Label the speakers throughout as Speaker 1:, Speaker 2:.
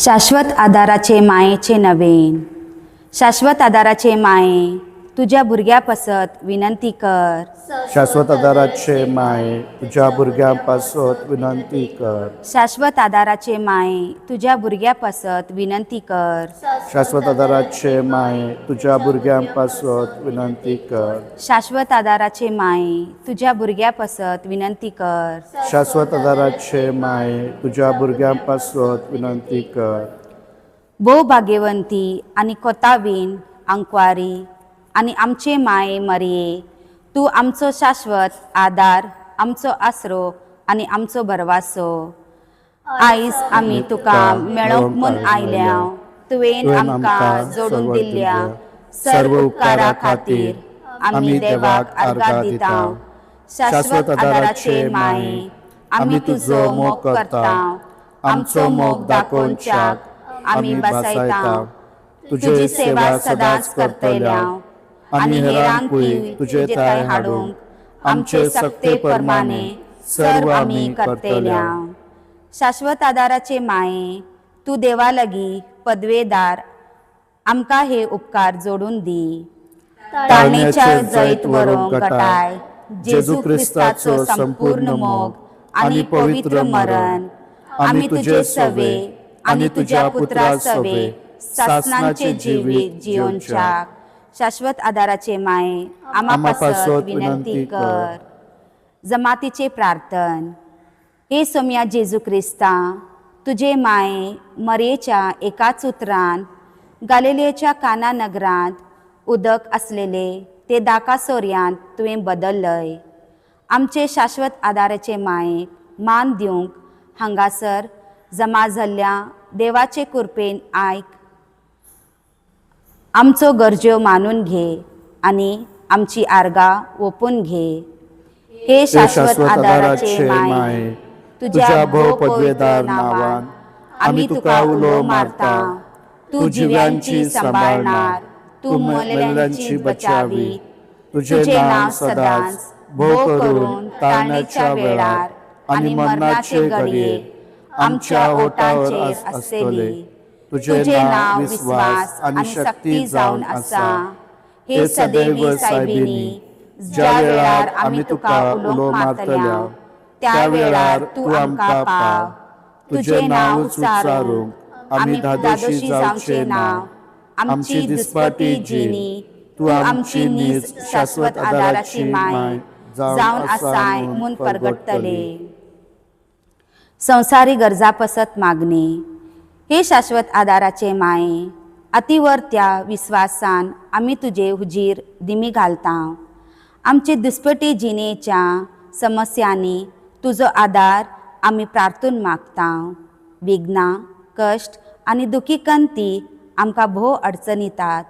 Speaker 1: शाश्वत आदाराचे मायेचे नवेन. शाश्वत आदाराचे माये तुझ्या भुरग्या पसत विनंती कर.
Speaker 2: शाश्वत आदाराचे माये तुझ्या भुरग्यांपासत विनंती कर.
Speaker 1: शाश्वत आदाराचे माये तुझ्या भुरग्या पसत विनंती कर.
Speaker 2: शाश्वत आदाराचे माये तुझ्या भुरग्यांपासत विनंती कर.
Speaker 1: शाश्वत आदाराचे माये तुझ्या भुरग्या पसत विनंती कर.
Speaker 2: शाश्वत आदाराचे माये तुझ्या भुरग्यांपासत विनंती कर.
Speaker 1: भोव भाग्यवंती आणि कोतावीन अंकवारी आणि आमचे माये मरिये, तू आमचो शाश्वत आदार, आमचो आसरो आणि आमचो भरवासो. आयज आमी तुका मेळोंक म्हूण आयल्या, तुवेन आमकां जोडून दिल्ल्या सर्व उपकारा खातीर आमी देवाक आर्गां दिता. शाश्वत आदाराचे माये आमी तुजो मोग करता. आमचो मोग दाखोवच्याक आमी बसयता. तुजी सेवा सदांच करतल्या आणि हेरांकूय तुजे ताय हाडूंक आमचे सक्ते परमाने सर्व आमी करतल्या. शाश्वत आदाराचे माये तू देवा लागी पदवेदार, आमकां हे उपकार जोडून दी. तारणेच्या जैत व्हरूंक घटाय जेजू क्रिस्ताचो संपूर्ण मोग आणि पवित्र मरण आमी तुजे सवे आणि तुझ्या पुत्रा सवे सासनाचे जिवीत जियोनच्याक. शाश्वत आदाराचे माये आम्हापासत विनंती कर. जमातीचे प्रार्थन. हे सोम्या जेजू क्रिस्ता, तुझे माये मरेच्या एकाच उतरान गालिलेच्या काना नगरांत उदक असलेले ते दाकासोऱ्यांत तुवें बदललय. आमचे शाश्वत आदाराचे मायेक मान दिवंक हांगासर जमा जाल्ल्या देवाचे कृपेन आयक. आमचो गरज्यो मानून घे आणि आमची आर्गां ओपून घे. हे शाश्वत आदाराचे माये तुझ्या भोव पदवेदार नांवान आमी तुका उलो मारता. तू जिव्यांची सांबाळणार, तू मेल्ल्यांची बचावी. तुझे नांव सदांच भोव करून ताळणेच्या वेळार आणि मरणाचे घडये आमच्या ओठांचेर आसतली. तुझे नांव विश्वास आणि शक्ती जावन आसा. हे सदैव सायबिनी, ज्या वेळार आमी तुका उलो मारतल्या त्या वेळार तू आमकां पाव. तुझे नांव उच्चारूंक आमी धादोशी जावचे ना. आमची दिसपटी जिणी तू आमची नीज शाश्वत आदाराची माय जावन आसाय म्हूण परगटतले. संवसारी गरजा पसत मागणे. हे शाश्वत आदाराचे माये अतिवर्त्या विश्वासान आमी तुजे हुजीर दिमी घालता. आमचे दिसपटी जिणेच्या समस्यांनी तुजो आदार आमी प्रार्थून मागता. विघ्नां, कश्ट आनी दुखीकंती आमकां भोव अडचणीतात.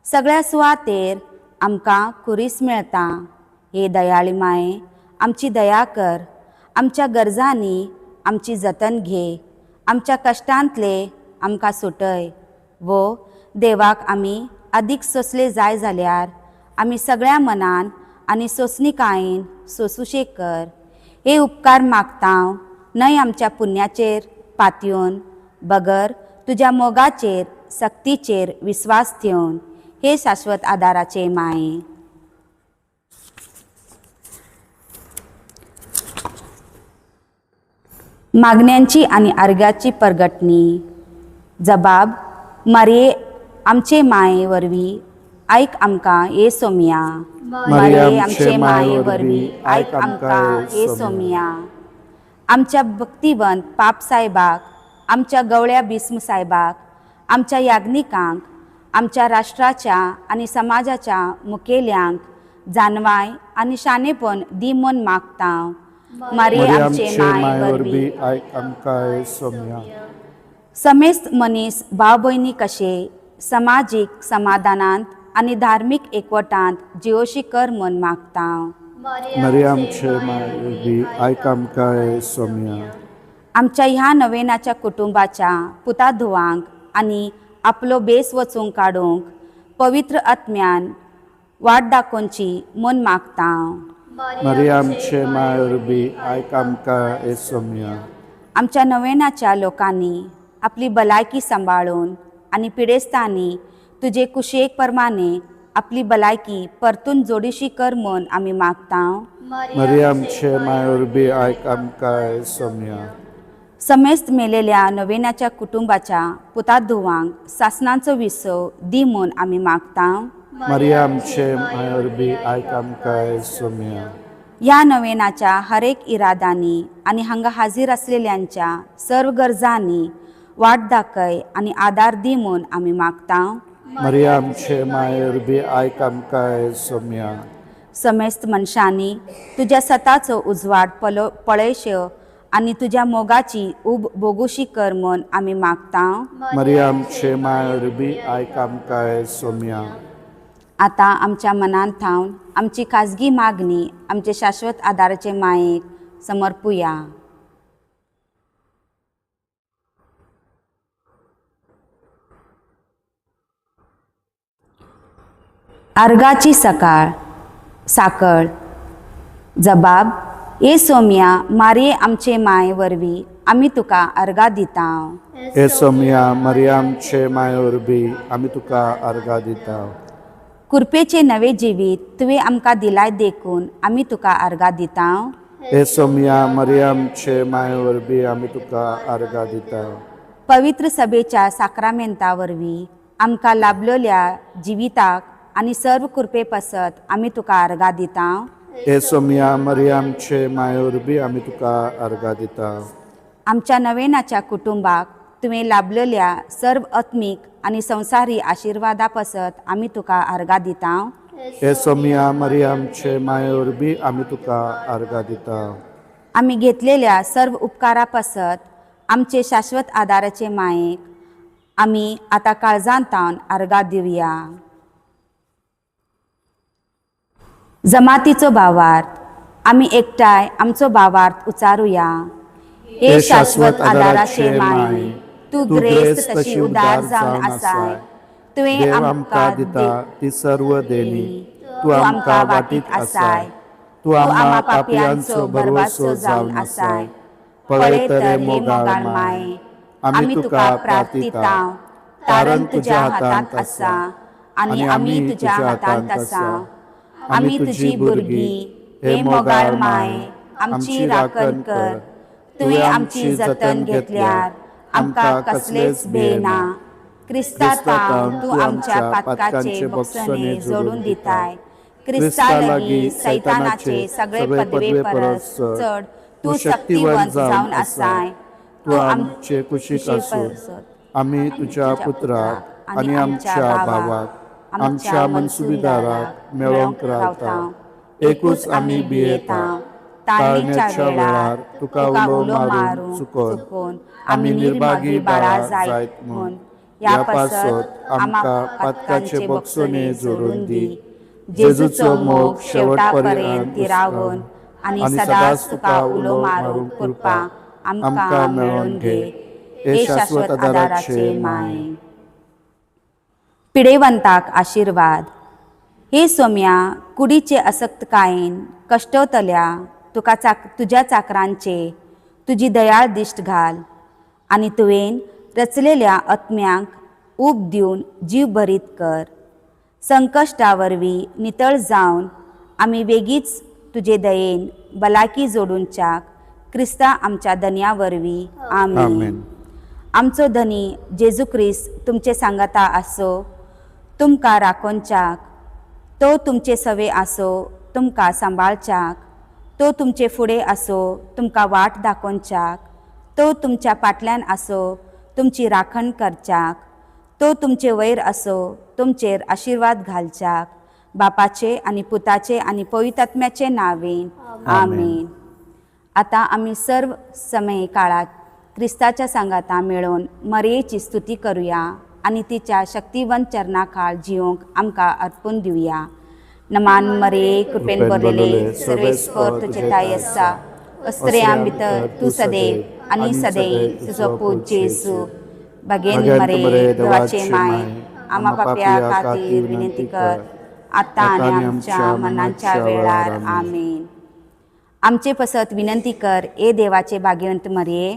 Speaker 1: सगळ्या सुवातेर आमकां कुरीस मेळटा. हे दयाळी माये आमची दया कर. आमच्या गरजांनी आमची जतन घे. आमच्या कश्टांतले आमकां सुटय. वो देवाक आमी अदीक सोंसले जाय जाल्यार आमी सगळ्या मनान आनी सोंसणीकायेन सोंसुशें कर. हे उपकार मागता न्हय आमच्या पुण्याचेर पातयेवन, बगर तुज्या मोगाचेर सक्तीचेर विस्वास ठेवन. हे शाश्वत आदाराचे माये. मागण्यांची आणि आर्गाची परगटणी. जबाब. मरिये आमचे माये वरवीं आयक आमकां हे सोम्या. मरिये आमचे माये वरवीं आयक आमकां हे सोम्या. आमच्या भक्तिवंत पाप साहेबाक, आमच्या गवळ्या बिस्म साहेबाक, आमच्या याज्ञिकांक, आमच्या राष्ट्राच्या आणि समाजाच्या मुखेल्यांक जानवाय आणि शाणेपण दी म्हूण मागता. मरिये आमचे माये वरवीं
Speaker 2: आयक आमकां सोम्या.
Speaker 1: समेस्त मनीस भाव भयणी कशे समाजीक समाधानांत आणि धार्मीक एकवटांत जिवोशी कर म्हूण मागता.
Speaker 2: मरिये आमचे माये वरवीं आयक आमकां सोम्या.
Speaker 1: आमच्या ह्या नवेनाच्या कुटुंबाच्या पुता धुवांक आणि आपलो बेस वचूंक काडूंक पवित्र आत्म्यान वाट दाखोवची म्हूण मागता.
Speaker 2: मरिये आमचे माये वरवीं आयक आमकां सोम्या.
Speaker 1: आमच्या नवेनाच्या लोकांनी आपली भलायकी सांबाळून आणि पिडेस्तांनी तुझे कुशेक प्रमाणे आपली भलायकी परतून जोडीशी कर म्हूण आमी मागता.
Speaker 2: मरियमचे मायवरबी आयक आमकां सोम्या.
Speaker 1: समेस्त मेलेल्या नवेनाच्या कुटुंबाच्या पुतात धुवांक सासणांचो विसव दी म्हूण आमी मागता.
Speaker 2: मरियमचे मायवरबी आयक आमकां सोम्या.
Speaker 1: ह्या नवेनाच्या हरेक इरादांनी आणि हांगा हाजीर असलेल्यांच्या सर्व गरजांनी वाट दाखय आणि आदार दी म्हूण आमी मागता.
Speaker 2: मरियमचे मायवरबी आयक आमकां सोम्या.
Speaker 1: समेस्त मनशांनी तुझ्या सताचो उजवाड पळयश आणि तुझ्या मोगाची उब बोगुशी कर म्हूण आमी मागता.
Speaker 2: मरियमचे मायवरबी आयक आमकां सोम्या.
Speaker 1: आता आमच्या मनांत थावन आमची खाजगी मागणी आमचे शाश्वत आदाराचे मायेक समर्पुया. अर्गाची साकळ. जबाब. ए सोम्या मारये आमचे माये वरवीं आमी तुका अर्गा दिता.
Speaker 2: ए सोम्या मरियमचे मायवरबी आमी तुका अर्गा दिता.
Speaker 1: कुरपेचे नवे जिवीत तुवें आमकां दिलाय देखून आमी तुका अर्गा दिता.
Speaker 2: ए सोम्या मरियमचे मायवरबी आमी तुका अर्गा दिता.
Speaker 1: पवित्र सभेच्या साक्रामेंता वरवीं आमकां लाभलेल्या जिविताक आनी सर्व कुरपे पसत आमी तुका अर्गा दिता.
Speaker 2: ए सोम्या मरियमचे मायवरबी आमी तुका अर्गा दिता.
Speaker 1: आमच्या नवेनाच्या कुटुंबाक तुवें लाभलेल्या सर्व आत्मीक आणि संसारी आशिर्वादा पसत आमी तुका अर्गा दिता.
Speaker 2: ए सोम्या मरियमचे मायवरबी आमी तुका अर्गा दिता.
Speaker 1: आमी घेतलेल्या सर्व उपकारा पसत आमचे शाश्वत आदाराचे मायेक आमी आतां काळजांतावन अर्गा दिवया. जमातीचो भावार्थ. आमी एकठांय आमचो भावार्थ उचारुया. हे शाश्वत आदाराचे माये, तू ग्रेस्त तशी उदार जावन आसाय. तुवें आमकां दिता
Speaker 2: ती सर्व देणी
Speaker 1: तू आमकां वाटीत आसाय.
Speaker 2: तू आम्हा पापियांचो भरवसो जावन आसाय. पळय तरे मोगाळ माये, आमी तुका प्रार्थिता.
Speaker 1: कारण तुज्या हातांत आसा आनी आमी तुज्या हातांत आसा. आमी तुजी भुरगीं. हे मोगाळ माये आमची राखण कर. तुवें आमची जतन घेतल्यार आमकां कसलेच भंय ना. क्रिस्तांव तू आमच्या पातकाचे बोगसणे जोडून दिताय. क्रिस्ता लागीं सैतानाचे सगळे पदवे परस चड तू शक्तिवंत जावन आसाय.
Speaker 2: तू आमचे कुशीक आसून आमी तुज्या पुत्राक आनी आमच्या भावाक आमच्या मनसुबेदाराक मेळोंक रावता. एकूच आमी भियेता. ताळणेच्या वेळार तुका उलो मारून चुकोन आमी निर्भागी बाळा जायत म्हूण ह्या पासत आमकां पातकाचे बोगसणे जोडून दी. जेजूचो मोग शेवटा पर्यंत तिरावून आनी सदांच तुका उलो मारून कृपा आमकां मेळोवन घे. हे शाश्वत आदाराचे माये. पिडेवंताक आशिर्वाद. हे सोम्या कुडीचे असक्तकायेन कश्टवतल्या तुझ्या चाकरांचे तुजी दयाळ दिश्ट घाल आनी तुवें रचलेल्या आत्म्यांक ऊब दिवन जीव भरीत कर. संकश्टा वरवीं नितळ जावन आमी बेगीच तुजे दयेन भलायकी जोडूनच्याक क्रिस्ता आमच्या धन्या वरवीं. आमेन. आमचो धनी जेजू क्रिस्त तुमचे सांगता आसो तुमकां राखोवच्याक. तो तुमचे सवे आसो तुमकां सांबाळच्याक. तो तुमचे फुडें आसो तुमकां वाट दाखोवच्याक. तो तुमच्या फाटल्यान आसो तुमची राखण करच्याक. तो तुमचे वयर आसो तुमचेर आशिर्वाद घालच्याक. बापाचे आनी पुताचे आनी पवित्र आत्म्याचे नांवेन. आमेन. आतां आमी सर्व समय काळात क्रिस्ताच्या सांगाता मेळोवन मरयेची स्तुती करुया आनी तिच्या शक्तिवंत चरणा खाळ जिवंक आमकां अर्पून दिवया. नमान मरये कृपेन भरलेले सर्वेस्पर तुजे ताई आसा. अस्त्रेयां भितर तू सदैव आनी सदैव तुजो पूत जेजू. भगेन मरे देवाचे माय आम्हा पाप्या खातीर विनंती कर. आतां आनी आमच्या मरणाच्या वेळार. आमेन.
Speaker 1: आमचे पसत विनंती कर ए देवाचे भाग्यवंत मरिये.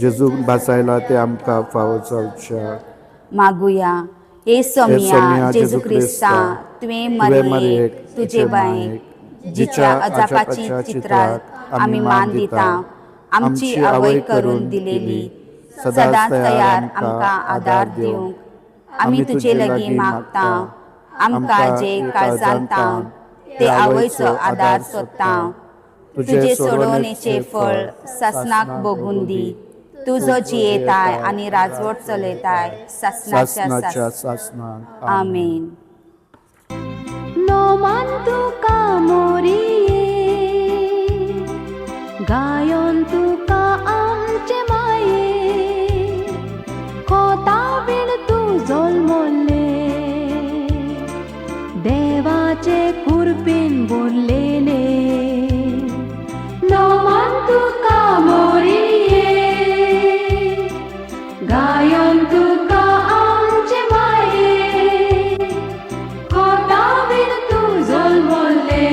Speaker 3: जेजूक बासायला ते आमकां फावो जावच्या.
Speaker 1: मागुया ए सोम्या
Speaker 3: सोम्या
Speaker 1: जेजू क्रिस्ता तुवें मरियेक तुजे बायक जिच्या अजापाची चित्राक आमी मान दिता आमची आवय करून दिलेली सदांच तयार आमकां आदार दिवंक आमी तुजे लागीं मागता. आमकां जे काळजांता ते आवयचो आदार सोदता. तुजे सोडवणेचे फळ सासनाक भोगून दी. तुजो जियेताय आनी राजवट चलयताय सासनाच्या
Speaker 3: सासनाक.
Speaker 1: आमेन.
Speaker 2: नोमान तुका मोरये गायोन तुका आमचे माये खोता बीण तूं जल्मले देवाचे कुरपीन बोरलेले. नोमान तुका मोरये गायोन तुका आमचे माये खोता बीण तूं जल्मले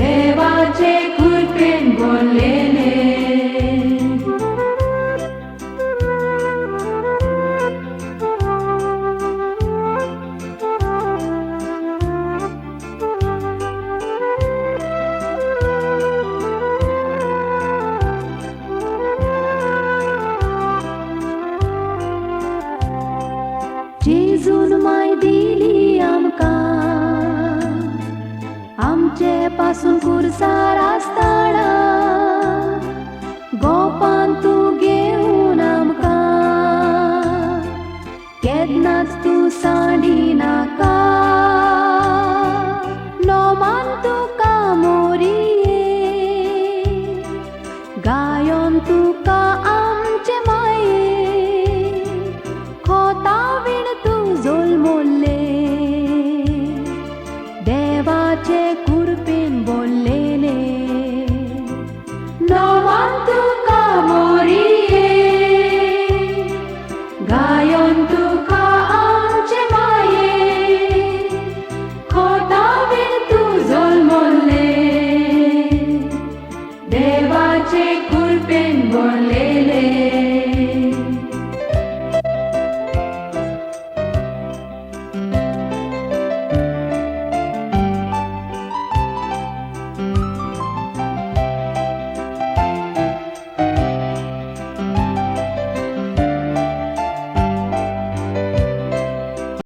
Speaker 2: देवाचे कुरपीन बोरलेले. जेजून माय दिली आमकां आमचे पासून कुरसार आसतना गोपान तूं घेवन आमकां केन्नाच तूं सांडी नाका.